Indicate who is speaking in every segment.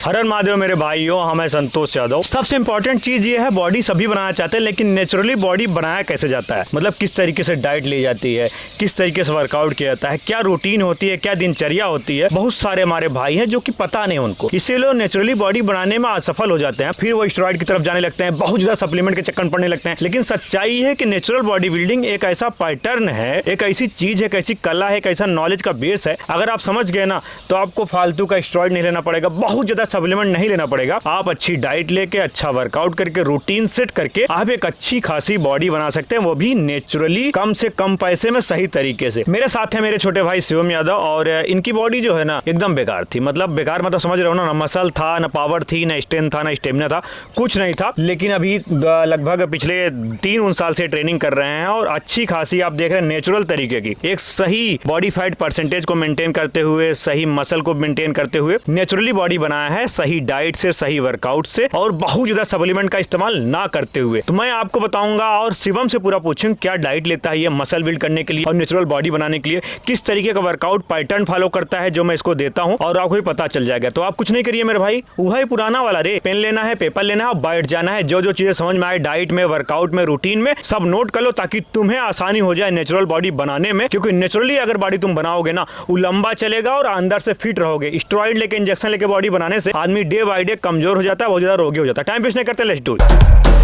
Speaker 1: हर हर महादेव मेरे भाइयों, हम हैं संतोष यादव। सबसे इंपॉर्टेंट चीज ये है, बॉडी सभी बनाना चाहते हैं, लेकिन नेचुरली बॉडी बनाया कैसे जाता है, मतलब किस तरीके से डाइट ली जाती है, किस तरीके से वर्कआउट किया जाता है, क्या रूटीन होती है, क्या दिनचर्या होती है। बहुत सारे हमारे भाई हैं जो कि पता नहीं उनको, इसीलिए नेचुरली बॉडी बनाने में असफल हो जाते हैं, फिर वो स्टेरॉइड की तरफ जाने लगते हैं, बहुत ज्यादा सप्लीमेंट के चक्कर पड़ने लगते हैं। लेकिन सच्चाई है कि नेचुरल बॉडी बिल्डिंग एक ऐसा पैटर्न है, एक ऐसी चीज है, एक ऐसी कला है, एक ऐसा नॉलेज का बेस है। अगर आप समझ गए ना तो आपको फालतू का स्टेरॉइड नहीं लेना पड़ेगा, बहुत ज्यादा सप्लीमेंट नहीं लेना पड़ेगा। आप अच्छी डाइट लेके, अच्छा वर्कआउट करके, रूटीन सेट करके आप एक अच्छी खासी बॉडी बना सकते हैं, वो भी नेचुरली, कम से कम पैसे में, सही तरीके से। मेरे साथ है मेरे छोटे भाई शिवम यादव, और इनकी बॉडी जो है ना एकदम बेकार थी। मतलब बेकार मतलब समझ रहे हो ना मसल था, ना पावर थी, ना स्ट्रेंथ था, ना स्टेमिना था, कुछ नहीं था। लेकिन अभी लगभग पिछले 3 साल से ट्रेनिंग कर रहे हैं और अच्छी खासी आप देख रहे हैं नेचुरल तरीके की एक सही बॉडी फैट परसेंटेज को मेंटेन करते हुए, सही मसल को मेंटेन करते हुए नेचुरली बॉडी बनाया है, सही डाइट से, सही वर्कआउट से, और बहुत ज्यादा सप्लीमेंट का इस्तेमाल ना करते हुए। तो मैं आपको बताऊंगा और शिवम से पूरा पूछूंगा क्या डाइट लेता है ये मसल बिल्ड करने के लिए और नेचुरल बॉडी बनाने के लिए, किस तरीके का वर्कआउट पैटर्न फॉलो करता है जो मैं इसको देता हूं, और आपको भी पता चल जाएगा। तो आप कुछ नहीं करिए मेरे भाई, वही पुराना वाला रे, पेन लेना है, पेपर लेना है, बैठ जाना है, जो जो चीजें समझ में आए डाइट में, वर्कआउट में, रूटीन में, सब नोट कर लो ताकि तुम्हें आसानी हो जाए नेचुरल बॉडी बनाने में। क्योंकि नेचुरली अगर बॉडी तुम बनाओगे ना, वो लंबा चलेगा और अंदर से फिट रहोगे। स्टेरॉइड लेके, इंजेक्शन लेके बॉडी बनाने से आदमी डे बाय डे कमजोर हो जाता है, बहुत ज्यादा रोगी हो जाता है। टाइम वेस्ट नहीं करते, लेट्स डू इट।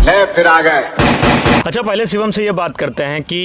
Speaker 2: ले फिर आ गए।
Speaker 1: अच्छा, पहले शिवम से ये बात करते हैं कि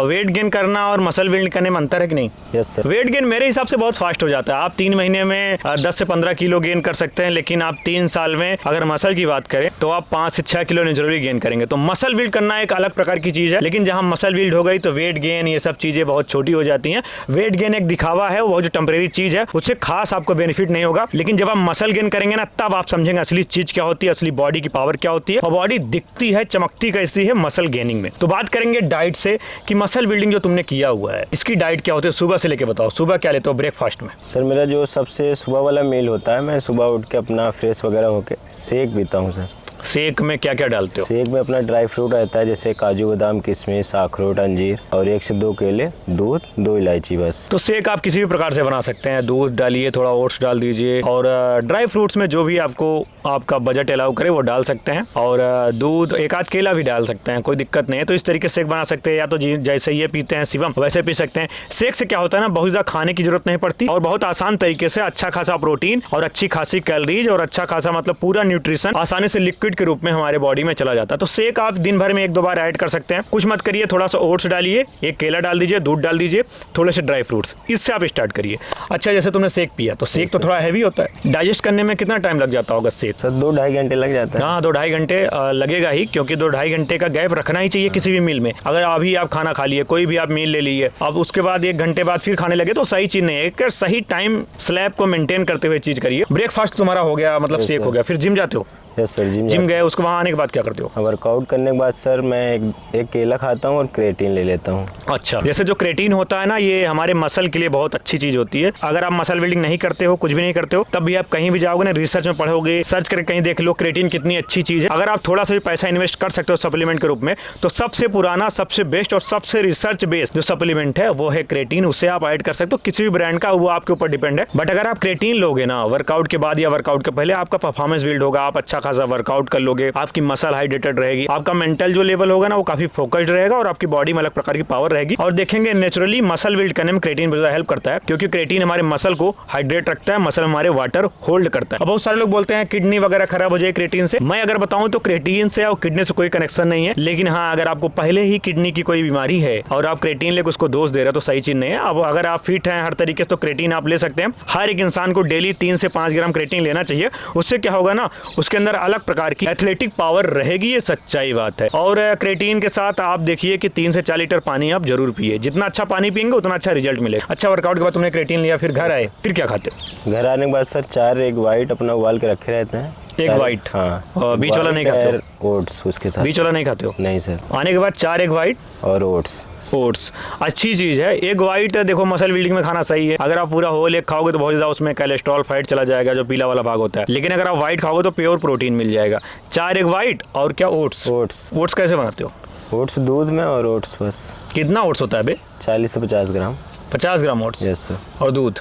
Speaker 1: वेट गेन करना और मसल बिल्ड करने में अंतर है कि नहीं?
Speaker 3: Yes sir.
Speaker 1: वेट गेन मेरे हिसाब से बहुत फास्ट हो जाता है। आप 3 महीने में 10 से 15 किलो गेन कर सकते हैं, लेकिन आप 3 साल में अगर मसल की बात करें तो आप 5 से 6 किलो नेचुरली गेन करेंगे। तो मसल बिल्ड करना एक अलग प्रकार की चीज है, लेकिन जहां मसल बिल्ड हो गई तो वेट गेन, ये सब चीजें बहुत छोटी हो जाती हैं। वेट गेन एक दिखावा है, वो जो टेम्परेरी चीज है, उससे खास आपको बेनिफिट नहीं होगा। लेकिन जब आप मसल गेन करेंगे ना, तब आप समझेंगे असली चीज क्या होती है, असली बॉडी की पावर क्या होती है, और बॉडी दिखती है, चमकती कैसी है मसल गेनिंग में। तो बात करेंगे डाइट से कि मसल बिल्डिंग जो तुमने किया हुआ है, इसकी डाइट क्या होती है, सुबह से लेके बताओ। सुबह क्या लेते हो ब्रेकफास्ट में?
Speaker 3: सर मेरा जो सबसे सुबह वाला मील होता है, मैं सुबह उठ के अपना फ्रेश वगैरह होके शेक पीता हूँ सर।
Speaker 1: शेक में क्या क्या डालते हो?
Speaker 3: शेक में अपना ड्राई फ्रूट रहता है, जैसे काजू बादाम, किशमिश, अखरोट, अंजीर, और 1 से 2 केले, दूध, 2 इलायची, बस।
Speaker 1: तो शेक आप किसी भी प्रकार से बना सकते हैं। दूध डालिए, थोड़ा ओट्स डाल दीजिए, और ड्राई फ्रूट्स में जो भी आपको आपका बजट अलाउ करे वो डाल सकते हैं, और दूध, एक आध केला भी डाल सकते हैं, कोई दिक्कत नहीं है। तो इस तरीके से शेक बना सकते हैं, या तो जैसे ये पीते हैं शिवम वैसे पी सकते हैं। शेक से क्या होता है ना, बहुत ज़्यादा खाने की जरूरत नहीं पड़ती, और बहुत आसान तरीके से अच्छा खासा प्रोटीन और अच्छी खासी कैलोरीज और अच्छा खासा मतलब पूरा न्यूट्रिशन आसानी से लिक्विड के रूप में हमारे बॉडी में चला जाता है। तो शेक आप दिन भर में 1-2 बार ऐड कर सकते हैं। कुछ मत करिए, थोड़ा सा ओट्स डालिए, 1 केला डाल दीजिए, दूध डाल दीजिए, थोड़े से ड्राई फ्रूट्स, इससे आप स्टार्ट करिए। अच्छा, जैसे तुमने शेक पिया तो शेक तो थोड़ा हैवी होता है, डाइजेस्ट करने में कितना टाइम लग जाता होगा शेक?
Speaker 3: सर 2-2.5 घंटे लग जाता है।
Speaker 1: हाँ, 2-2.5 घंटे लगेगा ही, क्योंकि 2-2.5 घंटे का गैप रखना ही चाहिए किसी भी मील में। अगर अभी आप खाना खा लिए, कोई भी आप मील ले लीजिए, अब उसके बाद 1 घंटे बाद फिर खाने लगे तो सही चीज नहीं है। एक सही टाइम स्लैब को मेंटेन करते हुए चीज करिए। ब्रेकफास्ट तुम्हारा हो गया, मतलब शेक हो गया, फिर जिम जाते हो?
Speaker 3: यस सर,
Speaker 1: जिम गए, उसको वहाँ आने के बाद क्या करते हो?
Speaker 3: वर्कआउट करने के बाद सर मैं एक केला खाता हूँ और क्रेटीन ले लेता हूँ।
Speaker 1: अच्छा, जैसे जो क्रेटीन होता है ना, ये हमारे मसल के लिए बहुत अच्छी चीज होती है। अगर आप मसल बिल्डिंग नहीं करते हो, कुछ भी नहीं करते हो, तब भी आप कहीं भी जाओगे ना, रिसर्च में पढ़ोगे, सर्च करके कहीं देख लो क्रेटीन कितनी अच्छी चीज है। अगर आप थोड़ा सा भी पैसा इन्वेस्ट कर सकते हो सप्लीमेंट के रूप में, तो सबसे पुराना, सबसे बेस्ट और सबसे रिसर्च बेस्ड जो सप्लीमेंट है वो है क्रेटीन। उसे आप ऐड कर सकते हो किसी भी ब्रांड का, वो आपके ऊपर डिपेंड है। बट अगर आप क्रेटीन लोगे ना वर्कआउट के बाद या वर्कआउट के पहले, आपका परफॉर्मेंस बिल्ड होगा, आप अच्छा खासा वर्कआउट कर लोगे, आपकी मसल हाइड्रेटेड रहेगी, आपका मेंटल जो लेवल होगा ना वो काफी फोकस्ड रहेगा, और आपकी बॉडी में अलग प्रकार की पावर रहेगी। और देखेंगे नेचुरली मसल बिल्ड करने में क्रेटीन बहुत हेल्प करता है, क्योंकि क्रेटीन हमारे मसल को हाइड्रेट रखता है, मसल हमारे वाटर होल्ड करता है। अब बहुत सारे लोग बोलते हैं किडनी वगैरह खराब हो जाए क्रेटीन से। मैं अगर बताऊं तो क्रेटीन से और किडनी से कोई कनेक्शन नहीं है, लेकिन हाँ, अगर आपको पहले ही किडनी की कोई बीमारी है और आप क्रेटीन लेकर उसको दोष दे रहे हो तो सही चीज नहीं है। अब अगर आप फिट हैं हर तरीके से तो क्रेटीन आप ले सकते हैं। हर एक इंसान को डेली 3 से 5 ग्राम क्रेटीन लेना चाहिए। उससे क्या होगा ना, उसके अंदर अलग प्रकार की एथलेटिक पावर रहेगी, ये सच्चाई बात है। और क्रेटीन के साथ आप देखिए कि 3 से 4 लीटर पानी आप जरूर पिए। जितना अच्छा पानी पिएंगे उतना अच्छा रिजल्ट मिलेगा। अच्छा, वर्कआउट के बाद तुमने क्रेटीन लिया, फिर घर आए, फिर क्या खाते हो?
Speaker 3: घर आने के बाद सर 4 एग वाइट अपना उबाल के रखे रहते हैं।
Speaker 1: एक वाइट?
Speaker 3: हाँ।
Speaker 1: और बीच वाला नहीं खाते हो?
Speaker 3: ओट्स उसके साथ।
Speaker 1: बीच वाला नहीं खाते हो?
Speaker 3: नहीं सर।
Speaker 1: आने के बाद 4 एग वाइट
Speaker 3: और ओट्स।
Speaker 1: ओट्स अच्छी चीज है। एग वाइट देखो मसल बिल्डिंग में खाना सही है। अगर आप पूरा होल एग खाओगे तो बहुत ज्यादा उसमें कोलेस्ट्रॉल फैट चला जाएगा, जो पीला वाला भाग होता है। लेकिन अगर आप व्हाइट खाओगे तो प्योर प्रोटीन मिल जाएगा। 4 एग वाइट और क्या ओट्स? ओट्स कैसे बनाते हो?
Speaker 3: ओट्स दूध में और ओट्स बस।
Speaker 1: कितना ओट्स होता है बे?
Speaker 3: 40 से 50 ग्राम।
Speaker 1: 50 ग्राम ओट्स?
Speaker 3: Yes sir.
Speaker 1: और दूध?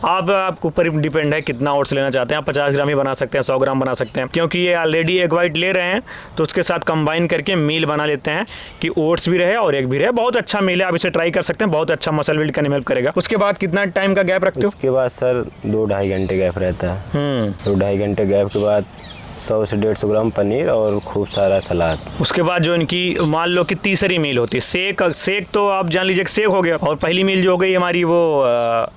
Speaker 1: आपके ऊपर डिपेंड है कितना ओट्स लेना चाहते हैं। आप 50 ग्राम ही बना सकते हैं, 100 ग्राम बना सकते हैं, क्योंकि ये ऑलरेडी एग वाइट ले रहे हैं तो उसके साथ कंबाइन करके मील बना लेते हैं कि ओट्स भी रहे और एग भी रहे। बहुत अच्छा मील है, आप इसे ट्राई कर सकते हैं, बहुत अच्छा मसल बिल्ड करने में हेल्प करेगा। उसके बाद कितना टाइम का गैप रखते हो?
Speaker 3: उसके बाद सर 2-2.5 घंटे गैप रहता है। 2-2.5 घंटे गैप के बाद 100 से 150 ग्राम पनीर और खूब सारा सलाद।
Speaker 1: उसके बाद जो इनकी मान लो कि तीसरी मील होती है, सेक तो आप जान लीजिए सेक हो गया, और पहली मील जो हो गई हमारी वो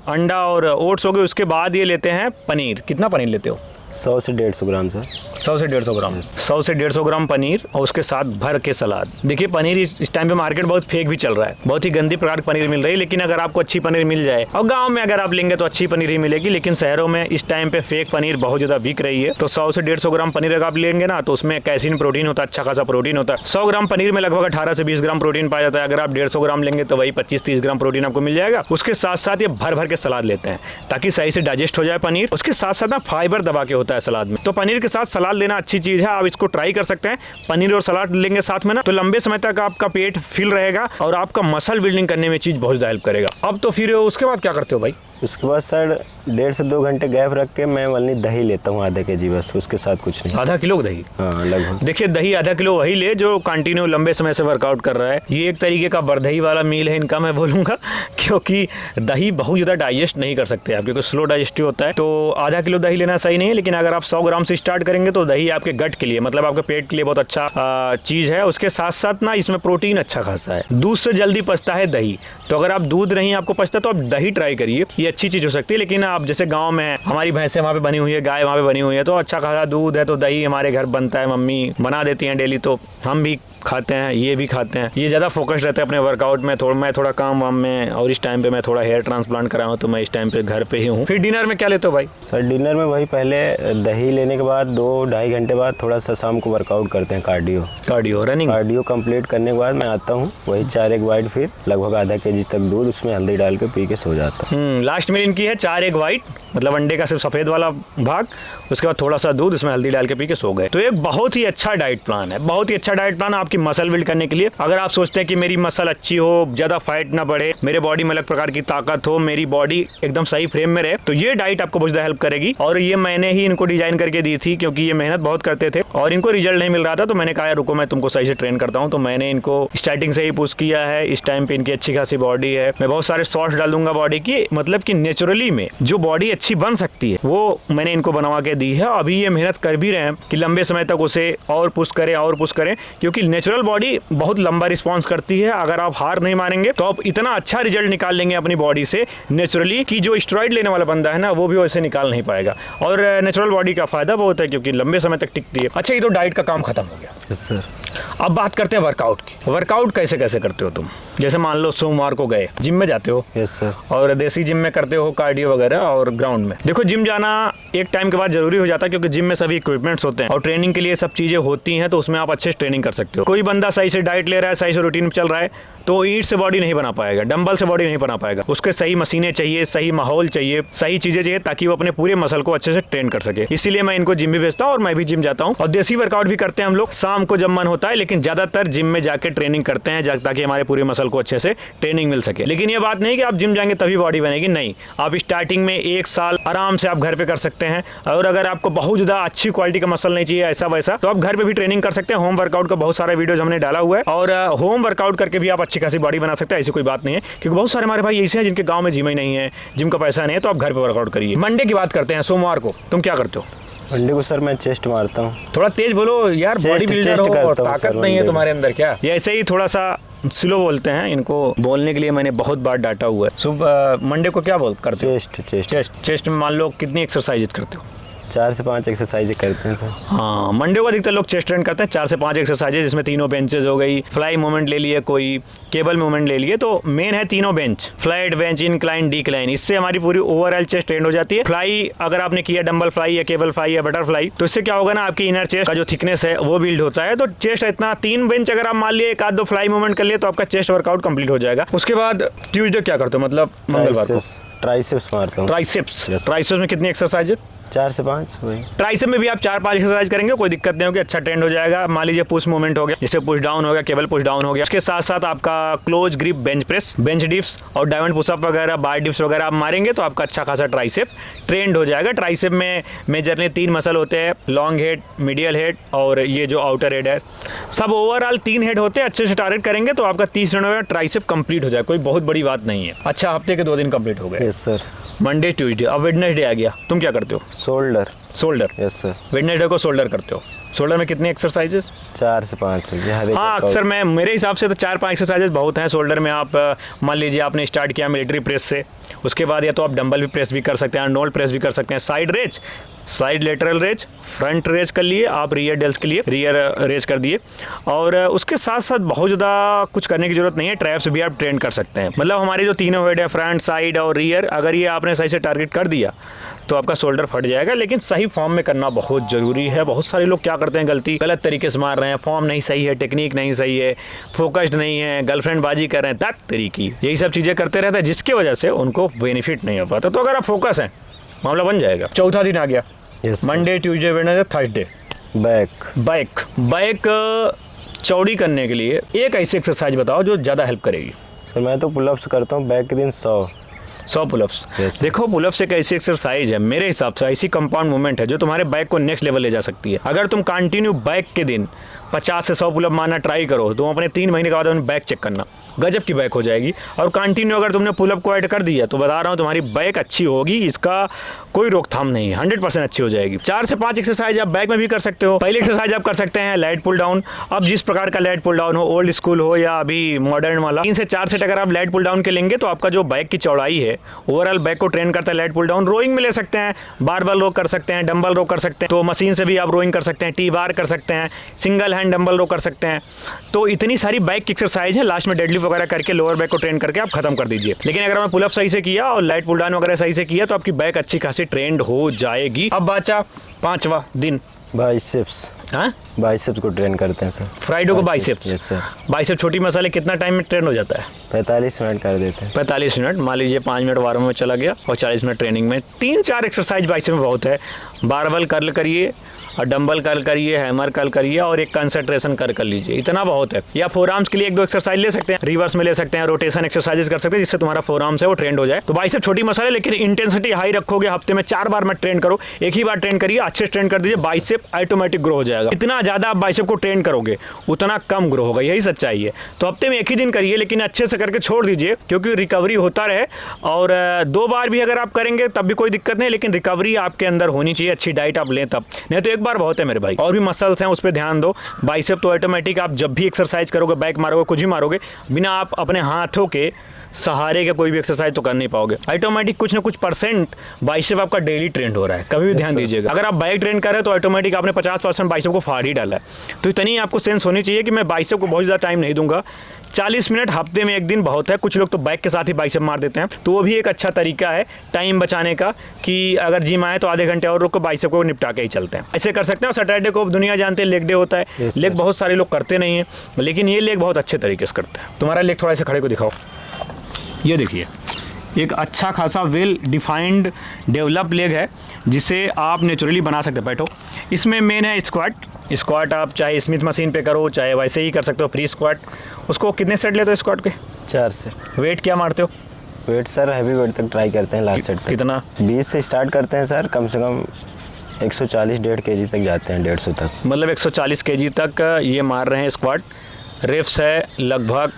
Speaker 1: अंडा और ओट्स हो गए। उसके बाद ये लेते हैं पनीर। कितना पनीर लेते हो?
Speaker 3: 100 से 150 ग्राम सर।
Speaker 1: 100 से 150 ग्राम 100 से 150 ग्राम पनीर और उसके साथ भर के सलाद। देखिए पनीर इस टाइम पे मार्केट बहुत फेक भी चल रहा है, बहुत ही गंदी प्रकार की पनीर मिल रही है, लेकिन अगर आपको अच्छी पनीर मिल जाए, और गांव में अगर आप लेंगे तो अच्छी पनीर ही मिलेगी, लेकिन शहरों में इस टाइम पे फेक पनीर बहुत ज़्यादा बिक रही है। तो 100 से 150 ग्राम पनीर अगर आप लेंगे ना तो उसमें कैसीन प्रोटीन होता है, अच्छा खासा प्रोटीन होता है। 100 ग्राम पनीर में लगभग 18 से 20 ग्राम प्रोटीन पाया जाता है। अगर आप 150 ग्राम लेंगे तो वही 25-30 ग्राम प्रोटीन आपको मिल जाएगा। उसके साथ साथ ये भर भर के सलाद लेते हैं ताकि सही से डाइजेस्ट हो जाए पनीर। उसके साथ साथ ना फाइबर दबा के होता है सलाद में, तो पनीर के साथ सलाद लेना अच्छी चीज़ है। आप इसको ट्राई कर सकते हैं। पनीर और सलाद लेंगे साथ में ना तो लंबे समय तक आपका पेट फिल रहेगा और आपका मसल बिल्डिंग करने में चीज़ बहुत ज़्यादा हेल्प करेगा। अब तो फिर उसके बाद क्या करते हो भाई?
Speaker 3: उसके बाद सर 1.5 से 2 घंटे गैप रख के मैं वनली दही लेता हूँ आधे केजी, बस उसके साथ कुछ नहीं।
Speaker 1: आधा किलो दही?
Speaker 3: हाँ लगभग।
Speaker 1: देखिए दही आधा किलो वही ले जो कंटिन्यू लंबे समय से वर्कआउट कर रहा है। ये एक तरीके का बरदही वाला मील है इनका, मैं बोलूँगा, क्योंकि दही बहुत ज़्यादा डाइजेस्ट नहीं कर सकते आप, क्योंकि स्लो डाइजेस्टिव होता है। तो आधा किलो दही लेना सही नहीं है, लेकिन अगर आप 100 ग्राम से स्टार्ट करेंगे तो दही आपके गट के लिए, मतलब आपके पेट के लिए बहुत अच्छा चीज़ है। उसके साथ साथ ना इसमें प्रोटीन अच्छा खासा है। दूध से जल्दी पचता है दही, तो अगर आप दूध नहीं आपको पचता तो आप दही ट्राई करिए, ये अच्छी चीज़ हो सकती है। लेकिन आप जैसे गांव में हमारी भैंसें वहाँ पे बनी हुई है, गाय वहाँ पे बनी हुई है, तो अच्छा खासा दूध है तो दही हमारे घर बनता है, मम्मी बना देती हैं डेली, तो हम भी खाते हैं, ये भी खाते हैं। ये ज़्यादा फोकस रहते हैं अपने वर्कआउट में। मैं थोड़ा काम वाम में, और इस टाइम पे मैं थोड़ा हेयर ट्रांसप्लांट कराया हूँ तो मैं इस टाइम पे घर पे ही हूँ। फिर डिनर में क्या लेते हो भाई?
Speaker 3: सर डिनर में वही पहले दही लेने के बाद 2-2.5 घंटे बाद थोड़ा सा शाम को वर्कआउट करते हैं, कार्डियो
Speaker 1: रनिंग।
Speaker 3: कार्डियो कंप्लीट करने के बाद मैं आता हूँ, वही 4 एग वाइट, फिर लगभग आधा केजी तक दूध, उसमें हल्दी डाल के पी के सो जाता हूँ।
Speaker 1: लास्ट में इनकी है 4 एग वाइट, मतलब अंडे का सिर्फ सफ़ेद वाला भाग, उसके बाद थोड़ा सा दूध, उसमें हल्दी डाल के पी के सो गए। तो एक बहुत ही अच्छा डाइट प्लान है, बहुत ही अच्छा डाइट प्लान आपकी मसल बिल्ड करने के लिए। अगर आप सोचते हैं कि मेरी मसल अच्छी हो, ज़्यादा फैट ना बढ़े, मेरे बॉडी में अलग प्रकार की ताकत हो, मेरी बॉडी एकदम सही फ्रेम में रहे, तो ये डाइट आपको बहुत ज़्यादा हेल्प करेगी। और ये मैंने ही इनको डिजाइन करके दी थी, क्योंकि ये मेहनत बहुत करते थे और इनको रिजल्ट नहीं मिल रहा था, तो मैंने कहा रुको मैं तुमको सही से ट्रेन करता हूँ। तो मैंने इनको स्टार्टिंग से ही पुश किया है। इस टाइम पे इनकी अच्छी खासी बॉडी है। मैं बहुत सारे शॉर्ट्स डाल दूंगा बॉडी की, मतलब कि नेचुरली में जो बॉडी अच्छी बन सकती है वो मैंने इनको बनवा के दी है। अभी ये मेहनत कर भी रहे हैं कि लंबे समय तक उसे और पुश करें, क्योंकि नेचुरल बॉडी बहुत लंबा रिस्पॉन्स करती है। अगर आप हार नहीं मानेंगे तो आप इतना अच्छा रिजल्ट निकाल लेंगे अपनी बॉडी से नेचुरली कि जो स्टेरॉइड लेने वाला बंदा है ना वो भी वैसे निकाल नहीं पाएगा। और नेचुरल बॉडी का फायदा बहुत है क्योंकि लंबे समय तक टिकती है। अच्छा, ये तो डाइट का काम खत्म हो गया।
Speaker 3: Yes sir.
Speaker 1: अब बात करते हैं वर्कआउट की। वर्कआउट कैसे कैसे करते हो तुम? जैसे मान लो सोमवार को गए, जिम में जाते हो?
Speaker 3: Yes sir.
Speaker 1: और देसी जिम में करते हो कार्डियो वगैरह और ग्राउंड में? देखो जिम जाना एक टाइम के बाद जरूरी हो जाता है, क्योंकि जिम में सभी इक्विपमेंट्स होते हैं और ट्रेनिंग के लिए सब चीजें होती हैं, तो उसमें आप अच्छे से ट्रेनिंग कर सकते हो। कोई बंदा सही से डाइट ले रहा है, सही से रूटीन चल रहा है, तो ईंट से बॉडी नहीं बना पाएगा, डंबल से बॉडी नहीं बना पाएगा। उसके सही मशीनें चाहिए, सही माहौल चाहिए, सही चीजें चाहिए ताकि वो अपने पूरे मसल को अच्छे से ट्रेन कर सके। इसीलिए मैं इनको जिम भी भेजता हूँ और मैं भी जिम जाता हूँ। और देसी वर्कआउट भी करते हैं हम लोग शाम को जब मन होता है, लेकिन ज्यादातर जिम में जाके ट्रेनिंग करते हैं ताकि हमारे पूरे मसल को अच्छे से ट्रेनिंग मिल सके। लेकिन ये बात नहीं कि आप जिम जाएंगे तभी बॉडी बनेगी, नहीं। आप स्टार्टिंग में 1 साल आराम से आप घर पे कर सकते हैं। और अगर आपको बहुत ज्यादा अच्छी क्वालिटी का मसल नहीं चाहिए ऐसा वैसा, तो आप घर पे भी ट्रेनिंग कर सकते हैं। होम वर्कआउट का बहुत सारा वीडियोज हमने डाला हुआ है और होम वर्कआउट करके भी आप अच्छी खासी बॉडी बना सकते हैं। ऐसी कोई बात नहीं है, क्योंकि बहुत सारे हमारे भाई ऐसे हैं जिनके गांव में जिम ही नहीं है, जिम का पैसा नहीं है, तो आप घर पे वर्कआउट करिए। मंडे की बात करते हैं, सोमवार को तुम क्या करते हो?
Speaker 3: मंडे को सर मैं चेस्ट मारता हूँ।
Speaker 1: थोड़ा तेज बोलो यार, बॉडी बिल्डर हो और ताकत नहीं है तुम्हारे अंदर क्या? ये ऐसे ही थोड़ा सा स्लो बोलते हैं, इनको बोलने के लिए मैंने बहुत बार डांटा हुआ है। सुबह मंडे को क्या करते हो? चेस्ट में मान लो कितनी एक्सरसाइज करते हो?
Speaker 3: 4 से 5 एक्सरसाइज करते हैं सर।
Speaker 1: हाँ, मंडे को अधिकतर लोग चेस्ट ट्रेन करते हैं। 4 से 5 एक्सरसाइज जिसमें तीनों बेंचेज हो गई, फ्लाई मूवमेंट ले लिए, कोई केबल मूवमेंट ले लिए। तो मेन है तीनों bench, flat bench, incline, decline. इससे हमारी पूरी ओवरऑल चेस्ट ट्रेन हो जाती है। फ्लाई अगर आपने किया, डंबल फ्लाई या केबल फ्लाई या बटरफ्लाई, तो इससे क्या होगा ना, आपकी इनर चेस्ट का जो थिकनेस है वो बिल्ड होता है। तो चेस्ट इतना 3 बेंच अगर आप मान लिए, 1-2 फ्लाई मूवमेंट कर लिए, तो आपका चेस्ट वर्कआउट कंप्लीट हो जाएगा। उसके बाद ट्यूसडे क्या करते हो, मतलब मंगलवार को?
Speaker 3: ट्राइसेप्स मारता हूँ।
Speaker 1: ट्राइसेप्स में कितनी एक्सरसाइज है?
Speaker 3: 4 से 5 वही।
Speaker 1: ट्राइसेप में भी आप 4-5 एक्सरसाइज करेंगे, कोई दिक्कत नहीं होगी, अच्छा ट्रेंड हो जाएगा। मान लीजिए पुश मूवमेंट हो गया, जैसे पुश डाउन हो गया, केबल पुश डाउन हो गया, उसके साथ साथ आपका close grip bench press, bench dips और डायमंड पुशअप वगैरह, बार डिप्स वगैरह आप मारेंगे तो आपका अच्छा खासा ट्राइसेप ट्रेंड हो जाएगा। ट्राइसेप में मेजरली 3 मसल होते हैं, लॉन्ग हेड, मीडियल हेड और ये जो आउटर हेड है। सब ओवरऑल 3 हेड होते हैं। अच्छे से टारगेट करेंगे तो आपका 30 मिनट में ट्राइसेप कंप्लीट हो जाए, कोई बहुत बड़ी बात नहीं है। अच्छा, हफ्ते के 2 दिन कंप्लीट हो गए।
Speaker 3: Yes sir.
Speaker 1: मंडे ट्यूसडे, अब वेडनेसडे आ गया, तुम क्या करते हो?
Speaker 3: Shoulder.
Speaker 1: Shoulder.
Speaker 3: Yes sir.
Speaker 1: Wednesday को शोल्डर करते हो। शोल्डर में कितनी एक्सरसाइजेस?
Speaker 3: 4 से 5 है हर एक।
Speaker 1: हाँ, अक्सर मैं मेरे हिसाब से तो 4-5 एक्सरसाइजेस बहुत हैं शोल्डर में। आप मान लीजिए आपने स्टार्ट किया मिलिट्री प्रेस से, उसके बाद या तो आप डंबल भी प्रेस भी कर सकते हैं, अर्नोल्ड प्रेस भी कर सकते हैं, side raise, side lateral raise, front raise कर लिए आप, रियर डेल्स के लिए रियर रेज कर दिए। और उसके साथ साथ बहुत ज़्यादा कुछ करने की ज़रूरत नहीं है, ट्रैप्स भी आप ट्रेन कर सकते हैं। मतलब हमारे जो तीनों हेड है, फ्रंट, साइड और रियर, अगर ये आपने सही से टारगेट कर दिया तो आपका शोल्डर फट जाएगा। लेकिन सही फॉर्म में करना बहुत ज़रूरी है। बहुत सारे लोग क्या करते हैं, गलती गलत तरीके से मार रहे हैं, फॉर्म नहीं सही है, टेक्निक नहीं सही है, फोकस्ड नहीं है, गर्लफ्रेंड बाजी कर रहे हैं, दैट तरीकी, यही सब चीज़ें करते रहते हैं, जिसकी वजह से उनको बेनिफिट नहीं हो पाता। तो अगर आप फोकस हैं, मामला बन जाएगा। चौथा दिन आ गया, Monday Tuesday Wednesday Thursday. Back चौड़ी करने के लिए एक ऐसी एक्सरसाइज बताओ जो ज़्यादा हेल्प करेगी।
Speaker 3: सर मैं तो पुलअप्स करता हूँ बैक के दिन 100
Speaker 1: पुलअप्स। देखो, पुलअप्स एक ऐसी एक्सरसाइज है, मेरे हिसाब से ऐसी कंपाउंड मूवमेंट है जो तुम्हारे बैक को नेक्स्ट लेवल ले जा सकती है। अगर तुम कंटिन्यू बैक के दिन 50 से 100 पुलअप मारना ट्राई करो तो अपने 3 महीने के बाद बैक चेक करना, गजब की बैक हो जाएगी। और कंटिन्यू अगर तुमने पुलअप को ऐड कर दिया तो बता रहा हूँ तुम्हारी बैक अच्छी होगी, इसका कोई रोकथाम नहीं है, 100% अच्छी हो जाएगी। 4 से 5 एक्सरसाइज आप बैक में भी कर सकते हो। पहली एक्सरसाइज आप कर सकते हैं लाइट पुल डाउन। अब जिस प्रकार का लाइट पुल डाउन हो, ओल्ड स्कूल हो या अभी मॉडर्न वाला, 3 से 4 सेट अगर आप लाइट पुल डाउन के लेंगे तो आपका जो बैक की चौड़ाई है, ओवरऑल बैक को ट्रेन करता है लाइट पुल डाउन। रोइंग में ले सकते हैं, बारबल रो कर सकते हैं, डंबल रो कर सकते हैं, तो मशीन से भी आप रोइंग कर सकते हैं, टी बार कर सकते हैं, सिंगल हैंड डंबल रो कर सकते हैं। तो इतनी सारी बैक की एक्सरसाइज है, लास्ट में डेडलिफ्ट वगैरह करके लोअर बैक को ट्रेन करके आप खत्म कर दीजिए। लेकिन अगर मैं पुलअप सही से किया और लाइट पुल डाउन वगैरह सही से किया तो आपकी बैक अच्छी खासी ट्रेंड हो जाएगी। अब बचा 5वां दिन,
Speaker 3: बाइसेप्स।
Speaker 1: हाँ,
Speaker 3: बाइसेप्स को ट्रेन करते हैं सर।
Speaker 1: फ्राइडे को बाइसेप्स।
Speaker 3: Yes sir.
Speaker 1: बाइसेप छोटी मसाले कितना टाइम में ट्रेन हो जाता है?
Speaker 3: 45 मिनट कर देते हैं।
Speaker 1: 45 मिनट, मान लीजिए 5 मिनट वार्म में चला गया और 40 मिनट ट्रेनिंग में। 3-4 एक्सरसाइज बाइसेप में बहुत है। बारबल कर्ल करिए और डंबल कर्ल करिए, हैमर कर्ल करिए और एक कंसंट्रेशन कर्ल कर लीजिए, इतना बहुत है। या फोर आर्म्स के लिए 1-2 एक्सरसाइज ले सकते हैं, रिवर्स में ले सकते हैं, रोटेशन एक्सरसाइजेस कर सकते हैं जिससे तुम्हारा फोर आर्म्स है वो ट्रेंड हो जाए। तो बाइसेप छोटी मसाले, लेकिन इंटेंसिटी हाई रखोगे, हफ्ते में 4 बार मत ट्रेन करो, एक ही बार ट्रेन करिए, अच्छे से ट्रेन कर दीजिए, बाइसेप ऑटोमेटिक ग्रो हो जाएगा। इतना ज़्यादा आप बाइसेप को ट्रेन करोगे उतना कम ग्रो होगा, यही सच्चाई है। तो हफ्ते में 1 ही दिन करिए, लेकिन अच्छे से करके छोड़ दीजिए, क्योंकि रिकवरी होता रहे। और 2 बार भी अगर आप करेंगे तब भी कोई दिक्कत नहीं, लेकिन रिकवरी आपके अंदर होनी चाहिए, अच्छी डाइट आप लें तब, नहीं तो 1 बार बहुत है मेरे भाई। और भी मसल्स हैं उस पर ध्यान दो। बाइसेप तो ऑटोमेटिक आप जब भी एक्सरसाइज करोगे, बैक मारोगे, कुछ भी मारोगे, बिना आप अपने हाथों के सहारे के कोई भी एक्सरसाइज तो कर नहीं पाओगे। ऑटोमेटिक कुछ ना कुछ % बाइसेप आपका डेली ट्रेंड हो रहा है, कभी भी ध्यान दीजिएगा। अगर आप बैक ट्रेन कर रहे हैं तो ऑटोमेटिक आपने 50% बाइसेप को फाड़ ही डाला है। तो इतनी आपको सेंस होनी चाहिए कि मैं बाइसेप को बहुत ज़्यादा टाइम नहीं दूंगा, 40 मिनट हफ्ते में 1 दिन बहुत है। कुछ लोग तो बैक के साथ ही बाइसेप मार देते हैं, तो वो भी एक अच्छा तरीका है टाइम बचाने का, कि अगर जिम आए तो आधे घंटे और रुक को बाइसेप को निपटा के ही चलते हैं, ऐसे कर सकते हैं। और सैटरडे को दुनिया जानते हैं लेग डे होता है, लेग बहुत सारे लोग करते नहीं है, लेकिन ये लेग बहुत अच्छे तरीके से करते हैं। तुम्हारा लेग थोड़ा सा खड़े को दिखाओ, ये देखिए एक अच्छा खासा वेल डिफाइंड डेवलप लेग है जिसे आप नेचुरली बना सकते हैं। बैठो, इसमें मेन है स्क्वाट आप चाहे स्मिथ मशीन पे करो, चाहे वैसे ही कर सकते हो फ्री स्क्वाट। उसको कितने सेट लेते हो स्क्वाट के?
Speaker 3: 4 से।
Speaker 1: वेट क्या मारते हो?
Speaker 3: वेट सर हैवी वेट तक ट्राई करते हैं, लास्ट सेट तक।
Speaker 1: कितना?
Speaker 3: 20 से स्टार्ट करते हैं सर, कम से कम 140 1.5 kg तक जाते हैं, 150 तक।
Speaker 1: मतलब 140 kg तक ये मार रहे हैं स्क्वाट। रेप्स है लगभग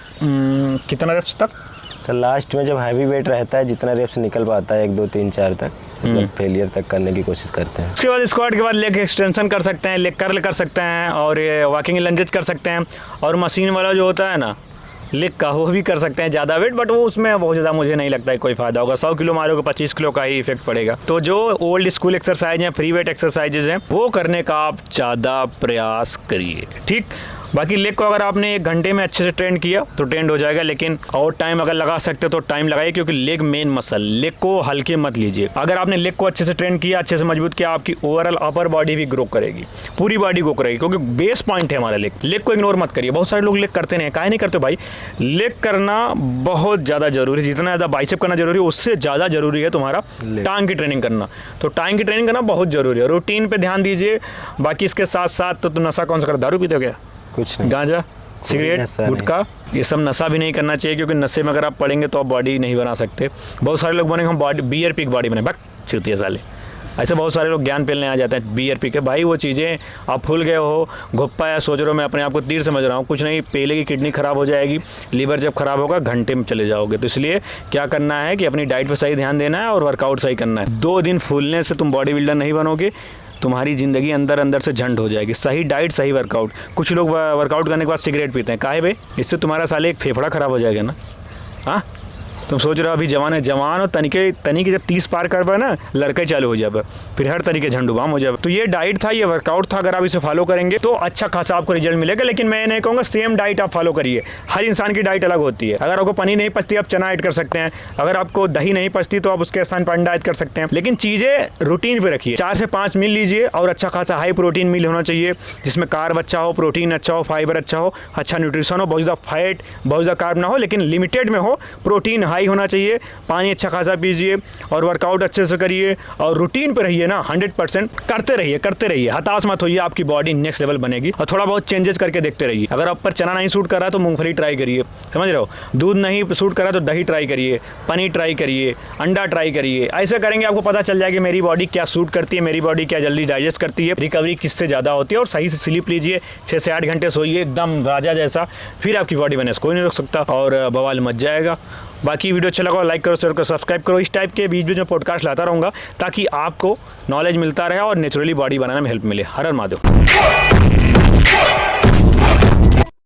Speaker 1: कितना रेप्स तक?
Speaker 3: सर लास्ट में जब हैवी वेट रहता है, जितना रेप्स निकल पाता है 1 2 3 4 तक, मतलब फेलियर तक करने की कोशिश करते हैं।
Speaker 1: उसके बाद स्क्वाट के बाद लेग एक्सटेंशन कर सकते हैं, लेग कर्ल कर सकते हैं और वॉकिंग लंजेस कर सकते हैं। और मशीन वाला जो होता है ना लेग का, वो भी कर सकते हैं ज़्यादा वेट, बट वो उसमें बहुत ज़्यादा मुझे नहीं लगता है कोई फ़ायदा होगा। 100 किलो मारोगे 25 किलो का ही इफेक्ट पड़ेगा। तो जो ओल्ड स्कूल एक्सरसाइज हैं, फ्री वेट एक्सरसाइजेज हैं, वो करने का आप ज़्यादा प्रयास करिए, ठीक। बाकी लेग को अगर आपने 1 घंटे में अच्छे से ट्रेंड किया तो ट्रेंड हो जाएगा, लेकिन और टाइम अगर लगा सकते हो तो टाइम लगाइए, क्योंकि लेग मेन मसल, लेग को हल्के मत लीजिए। अगर आपने लेग को अच्छे से ट्रेंड किया, अच्छे से मजबूत किया, आपकी ओवरऑल अपर बॉडी भी ग्रो करेगी, पूरी बॉडी ग्रो करेगी, क्योंकि बेस पॉइंट है हमारा लेग। लेग को इग्नोर मत करिए। बहुत सारे लोग लेग करते नहीं, काहे नहीं करते भाई? लेग करना बहुत ज़्यादा जरूरी है। जितना ज़्यादा बाइसेप करना जरूरी है, उससे ज़्यादा जरूरी है तुम्हारा टांग की ट्रेनिंग करना। तो टांग की ट्रेनिंग करना बहुत जरूरी है। रूटीन पे ध्यान दीजिए। बाकी इसके साथ साथ तो नशा कौन सा कर, दारू पीते हो क्या?
Speaker 3: कुछ नहीं,
Speaker 1: गांजा, सिगरेट,
Speaker 3: नशा
Speaker 1: गुटखा, ये सब नशा भी नहीं करना चाहिए, क्योंकि नशे में अगर आप पड़ेंगे तो आप बॉडी नहीं बना सकते। बहुत सारे लोग बनेंगे हम बॉडी बियर पी बॉडी बने, बक चूती है साले। ऐसे बहुत सारे लोग ज्ञान पेलने आ जाते हैं बियर पी के। भाई वो चीज़ें आप भूल गए हो, घुप्पा या सोच रहे हो मैं अपने आप को तीर समझ रहा हूँ, कुछ नहीं। पहले की किडनी खराब हो जाएगी, लीवर जब खराब होगा घंटे में चले जाओगे। तो इसलिए क्या करना है कि अपनी डाइट पर सही ध्यान देना है और वर्कआउट सही करना है। 2 दिन फूलने से तुम बॉडी बिल्डर नहीं बनोगे, तुम्हारी ज़िंदगी अंदर अंदर से झंड हो जाएगी। सही डाइट, सही वर्कआउट। कुछ लोग वर्कआउट करने के बाद सिगरेट पीते हैं, काहे भाई? इससे तुम्हारा साले एक फेफड़ा खराब हो जाएगा ना। हाँ, तुम सोच रहे हो अभी जवान है, जवान हो तनिके जब 30 पार कर पाए ना, लड़के चालू हो जाए, फिर हर तरीके झंडूबाम हो जाए। तो ये डाइट था, ये वर्कआउट था। अगर आप इसे फॉलो करेंगे तो अच्छा खासा आपको रिजल्ट मिलेगा। लेकिन मैं नहीं कहूँगा सेम डाइट आप फॉलो करिए, हर इंसान की डाइट अलग होती है। अगर आपको पनीर नहीं पचती आप चना ऐड कर सकते हैं, अगर आपको दही नहीं पचती तो आप उसके स्थान पर अंडा ऐड कर सकते हैं। लेकिन चीज़ें रूटीन पर रखिए। 4 से 5 मील लीजिए और अच्छा खासा हाई प्रोटीन मील होना चाहिए, जिसमें कार्ब अच्छा हो, प्रोटीन अच्छा हो, फाइबर अच्छा हो, अच्छा न्यूट्रिशन हो, बहुत ज़्यादा फैट, बहुत ज़्यादा कार्ब ना हो, लेकिन लिमिटेड में हो। प्रोटीन हाई होना चाहिए, पानी अच्छा खासा पीजिए और वर्कआउट अच्छे से करिए और रूटीन पे रहिए ना। 100% करते रहिए, हताश मत होइए। आपकी बॉडी नेक्स्ट लेवल बनेगी। और थोड़ा बहुत चेंजेस करके देखते रहिए। अगर आप पर चना नहीं सूट कर रहा तो मूंगफली ट्राई करिए, समझ रहे हो? दूध नहीं सूट कर रहा तो दही ट्राई करिए, पनीर ट्राई करिए, अंडा ट्राई करिए। ऐसे करेंगे आपको पता चल जाएगा मेरी बॉडी क्या सूट करती है, मेरी बॉडी क्या जल्दी डाइजेस्ट करती है, रिकवरी किससे ज़्यादा होती है। और सही से स्लीप लीजिए, 6 से 8 घंटे सोइए एकदम राजा जैसा, फिर आपकी बॉडी बने, कोई नहीं रोक सकता और बवाल मच जाएगा। बाकी वीडियो अच्छा लगा लाइक करो, शेयर करो, सब्सक्राइब करो। इस टाइप के बीच बीच में पॉडकास्ट लाता रहूँगा ताकि आपको नॉलेज मिलता रहे और नेचुरली बॉडी बनाने में हेल्प मिले। हर हर महादेव।